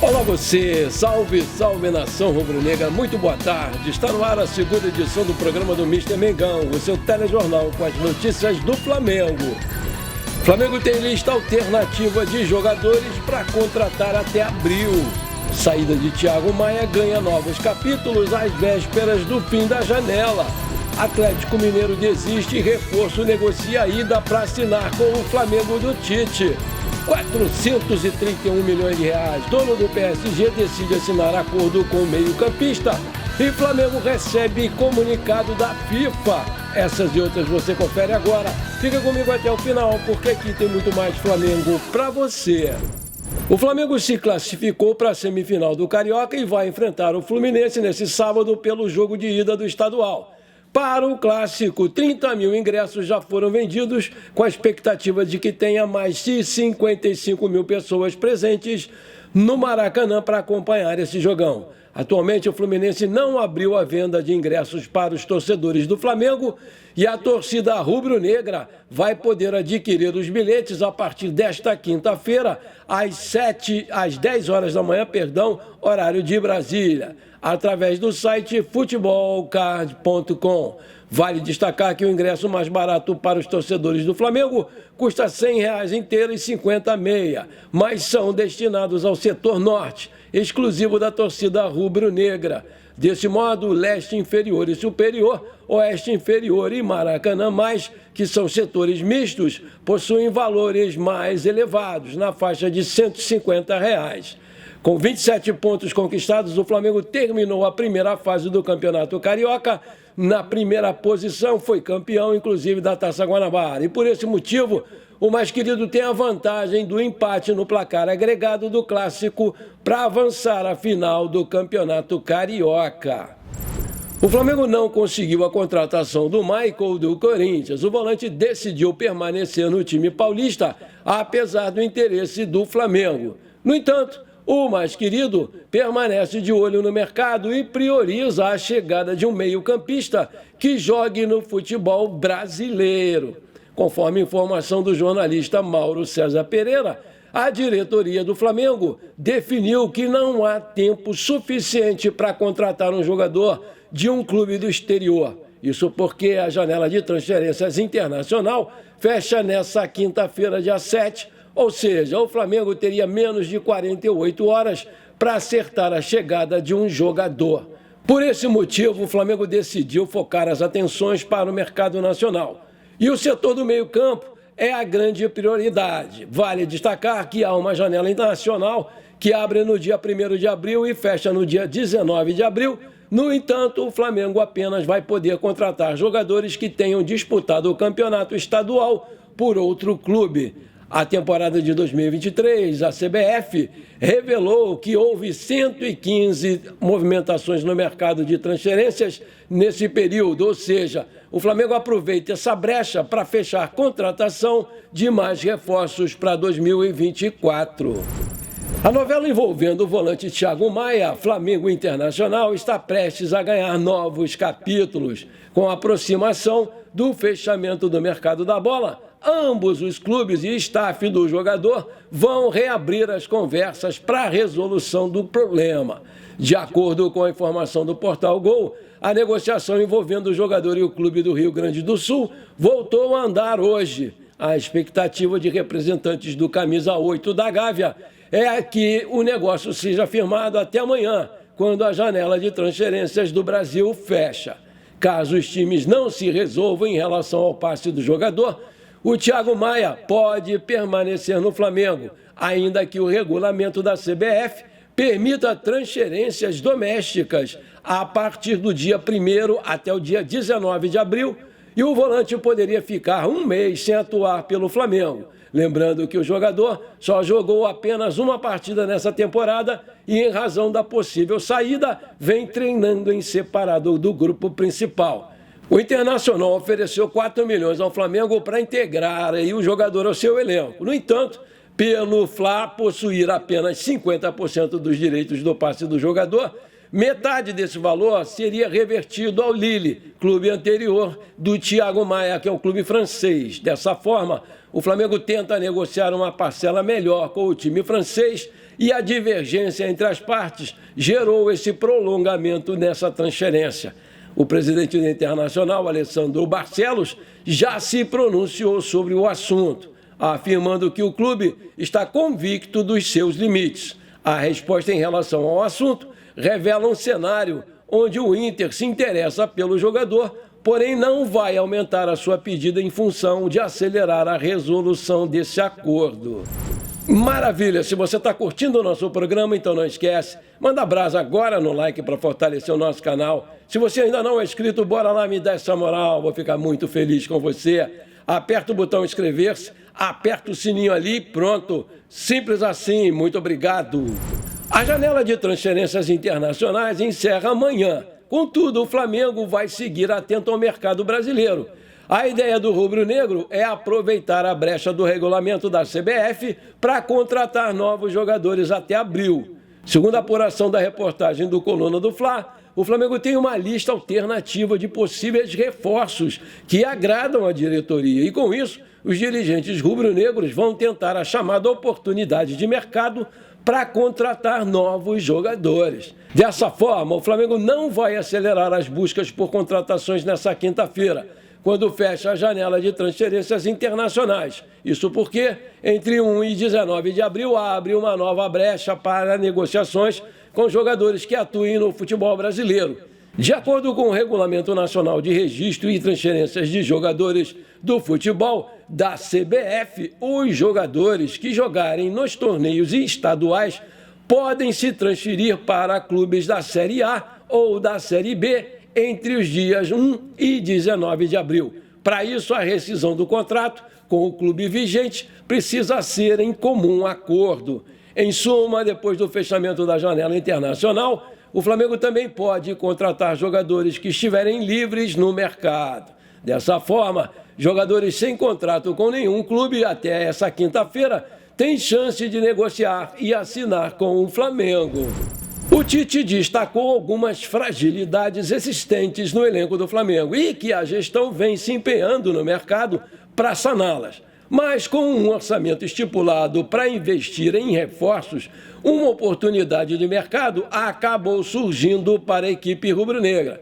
Olá você, salve, salve nação rubro-negra, muito boa tarde. Está no ar a segunda edição do programa do Mister Mengão, o seu telejornal com as notícias do Flamengo. O Flamengo tem lista alternativa de jogadores para contratar até abril. Saída de Thiago Maia ganha novos capítulos às vésperas do fim da janela. Atlético Mineiro desiste e reforço negocia a ida para assinar com o Flamengo do Tite. 431 milhões de reais. Dono do PSG decide assinar acordo com o meio-campista e Flamengo recebe comunicado da FIFA. Essas e outras você confere agora. Fica comigo até o final, porque aqui tem muito mais Flamengo para você. O Flamengo se classificou para a semifinal do Carioca e vai enfrentar o Fluminense nesse sábado pelo jogo de ida do estadual. Para o clássico, 30 mil ingressos já foram vendidos, com a expectativa de que tenha mais de 55 mil pessoas presentes no Maracanã para acompanhar esse jogão. Atualmente, o Fluminense não abriu a venda de ingressos para os torcedores do Flamengo e a torcida rubro-negra vai poder adquirir os bilhetes a partir desta quinta-feira, às 10 horas da manhã, horário de Brasília, através do site futebolcard.com. Vale destacar que o ingresso mais barato para os torcedores do Flamengo custa R$ 100 inteiro e 50 meia, mas são destinados ao setor norte, exclusivo da torcida rubro-negra. Desse modo, leste inferior e superior, oeste inferior e Maracanã mais, que são setores mistos, possuem valores mais elevados, na faixa de R$ 150. Com 27 pontos conquistados, o Flamengo terminou a primeira fase do Campeonato Carioca. Na primeira posição, foi campeão, inclusive, da Taça Guanabara. E por esse motivo, o mais querido tem a vantagem do empate no placar agregado do Clássico para avançar à final do Campeonato Carioca. O Flamengo não conseguiu a contratação do Michael do Corinthians. O volante decidiu permanecer no time paulista, apesar do interesse do Flamengo. No entanto, o mais querido permanece de olho no mercado e prioriza a chegada de um meio-campista que jogue no futebol brasileiro. Conforme informação do jornalista Mauro César Pereira, a diretoria do Flamengo definiu que não há tempo suficiente para contratar um jogador de um clube do exterior. Isso porque a janela de transferências internacional fecha nessa quinta-feira, dia 7, ou seja, o Flamengo teria menos de 48 horas para acertar a chegada de um jogador. Por esse motivo, o Flamengo decidiu focar as atenções para o mercado nacional. E o setor do meio-campo é a grande prioridade. Vale destacar que há uma janela internacional que abre no dia 1º de abril e fecha no dia 19 de abril. No entanto, o Flamengo apenas vai poder contratar jogadores que tenham disputado o campeonato estadual por outro clube. A temporada de 2023, a CBF revelou que houve 115 movimentações no mercado de transferências nesse período, ou seja, o Flamengo aproveita essa brecha para fechar contratação de mais reforços para 2024. A novela envolvendo o volante Thiago Maia, Flamengo Internacional, está prestes a ganhar novos capítulos. Com a aproximação do fechamento do mercado da bola, ambos os clubes e staff do jogador vão reabrir as conversas para a resolução do problema. De acordo com a informação do Portal Gol, a negociação envolvendo o jogador e o clube do Rio Grande do Sul voltou a andar hoje. A expectativa de representantes do Camisa 8 da Gávea é que o negócio seja firmado até amanhã, quando a janela de transferências do Brasil fecha. Caso os times não se resolvam em relação ao passe do jogador, o Thiago Maia pode permanecer no Flamengo, ainda que o regulamento da CBF permita transferências domésticas a partir do dia 1º até o dia 19 de abril, e o volante poderia ficar um mês sem atuar pelo Flamengo. Lembrando que o jogador só jogou apenas uma partida nessa temporada e, em razão da possível saída, vem treinando em separado do grupo principal. O Internacional ofereceu 4 milhões ao Flamengo para integrar o jogador ao seu elenco. No entanto, pelo Fla possuir apenas 50% dos direitos do passe do jogador, Metade desse valor seria revertido ao Lille, clube anterior do Thiago Maia, que é um clube francês. Dessa forma, o Flamengo tenta negociar uma parcela melhor com o time francês e a divergência entre as partes gerou esse prolongamento nessa transferência. O presidente do Internacional, Alessandro Barcelos, já se pronunciou sobre o assunto, afirmando que o clube está convicto dos seus limites. A resposta em relação ao assunto revela um cenário onde o Inter se interessa pelo jogador, porém não vai aumentar a sua pedida em função de acelerar a resolução desse acordo. Maravilha! Se você está curtindo o nosso programa, então não esquece, manda brasa agora no like para fortalecer o nosso canal. Se você ainda não é inscrito, bora lá me dar essa moral, vou ficar muito feliz com você. Aperta o botão inscrever-se, aperta o sininho ali, pronto. Simples assim, muito obrigado. A janela de transferências internacionais encerra amanhã. Contudo, o Flamengo vai seguir atento ao mercado brasileiro. A ideia do rubro-negro é aproveitar a brecha do regulamento da CBF para contratar novos jogadores até abril. Segundo a apuração da reportagem do Coluna do Fla, o Flamengo tem uma lista alternativa de possíveis reforços que agradam a diretoria. E com isso, os dirigentes rubro-negros vão tentar a chamada oportunidade de mercado para contratar novos jogadores. Dessa forma, o Flamengo não vai acelerar as buscas por contratações nessa quinta-feira, quando fecha a janela de transferências internacionais. Isso porque, entre 1 e 19 de abril, abre uma nova brecha para negociações com jogadores que atuem no futebol brasileiro. De acordo com o Regulamento Nacional de Registro e Transferências de Jogadores do Futebol, da CBF, os jogadores que jogarem nos torneios estaduais podem se transferir para clubes da Série A ou da Série B entre os dias 1 e 19 de abril. Para isso, a rescisão do contrato com o clube vigente precisa ser em comum acordo. Em suma, depois do fechamento da janela internacional, o Flamengo também pode contratar jogadores que estiverem livres no mercado. Dessa forma, jogadores sem contrato com nenhum clube até essa quinta-feira têm chance de negociar e assinar com o Flamengo. O Tite destacou algumas fragilidades existentes no elenco do Flamengo e que a gestão vem se empenhando no mercado para saná-las. Mas com um orçamento estipulado para investir em reforços, uma oportunidade de mercado acabou surgindo para a equipe rubro-negra.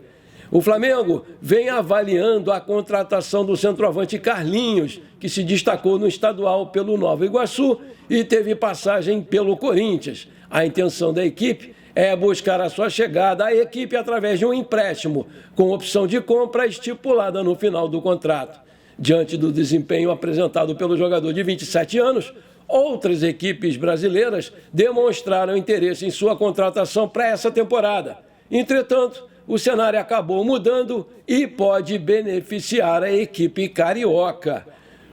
O Flamengo vem avaliando a contratação do centroavante Carlinhos, que se destacou no estadual pelo Nova Iguaçu e teve passagem pelo Corinthians. A intenção da equipe é buscar a sua chegada à equipe através de um empréstimo, com opção de compra estipulada no final do contrato. Diante do desempenho apresentado pelo jogador de 27 anos, outras equipes brasileiras demonstraram interesse em sua contratação para essa temporada. Entretanto, o cenário acabou mudando e pode beneficiar a equipe carioca.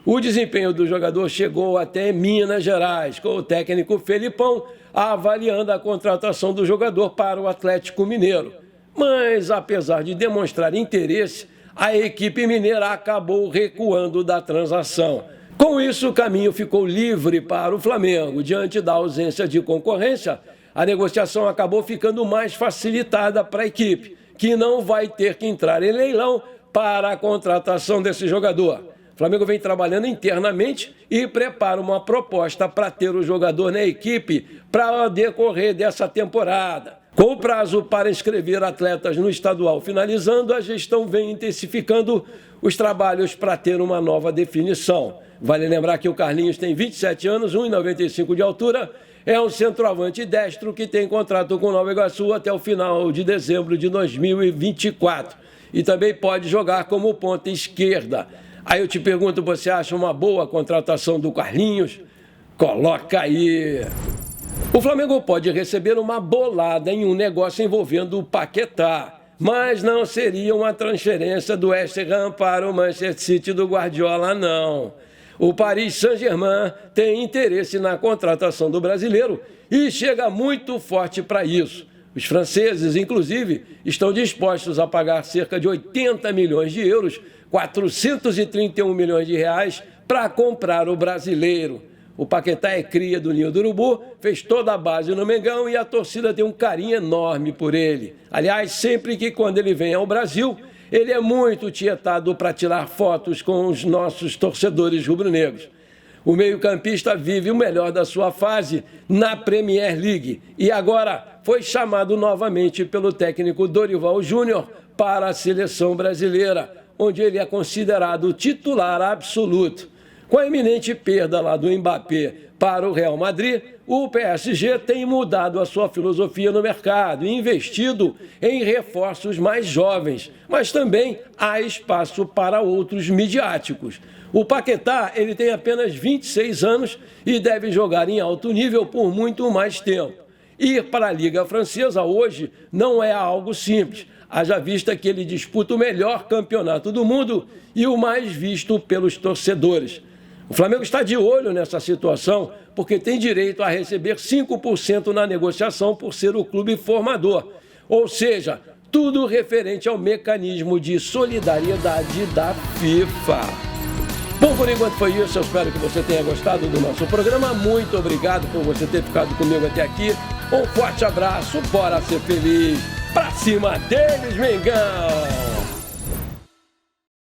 O desempenho do jogador chegou até Minas Gerais, com o técnico Felipão avaliando a contratação do jogador para o Atlético Mineiro. Mas, apesar de demonstrar interesse, a equipe mineira acabou recuando da transação. Com isso, o caminho ficou livre para o Flamengo. Diante da ausência de concorrência, a negociação acabou ficando mais facilitada para a equipe, que não vai ter que entrar em leilão para a contratação desse jogador. O Flamengo vem trabalhando internamente e prepara uma proposta para ter o jogador na equipe para o decorrer dessa temporada. Com o prazo para inscrever atletas no estadual finalizando, a gestão vem intensificando os trabalhos para ter uma nova definição. Vale lembrar que o Carlinhos tem 27 anos, 1,95 de altura, é um centroavante destro que tem contrato com o Nova Iguaçu até o final de dezembro de 2024 e também pode jogar como ponta esquerda. Aí eu te pergunto, você acha uma boa contratação do Carlinhos? Coloca aí! O Flamengo pode receber uma bolada em um negócio envolvendo o Paquetá, mas não seria uma transferência do West Ham para o Manchester City do Guardiola, não. O Paris Saint-Germain tem interesse na contratação do brasileiro e chega muito forte para isso. Os franceses, inclusive, estão dispostos a pagar cerca de 80 milhões de euros, 431 milhões de reais, para comprar o brasileiro. O Paquetá é cria do Ninho do Urubu, fez toda a base no Mengão e a torcida tem um carinho enorme por ele. Aliás, sempre que quando ele vem ao Brasil, ele é muito tietado para tirar fotos com os nossos torcedores rubro-negros. O meio-campista vive o melhor da sua fase na Premier League e agora foi chamado novamente pelo técnico Dorival Júnior para a seleção brasileira, onde ele é considerado titular absoluto. Com a iminente perda lá do Mbappé para o Real Madrid, o PSG tem mudado a sua filosofia no mercado e investido em reforços mais jovens, mas também há espaço para outros midiáticos. O Paquetá, ele tem apenas 26 anos e deve jogar em alto nível por muito mais tempo. Ir para a Liga Francesa hoje não é algo simples, haja vista que ele disputa o melhor campeonato do mundo e o mais visto pelos torcedores. O Flamengo está de olho nessa situação porque tem direito a receber 5% na negociação por ser o clube formador, ou seja, tudo referente ao mecanismo de solidariedade da FIFA. Bom, por enquanto foi isso. Eu espero que você tenha gostado do nosso programa. Muito obrigado por você ter ficado comigo até aqui. Um forte abraço, bora ser feliz. Pra cima deles, Mengão!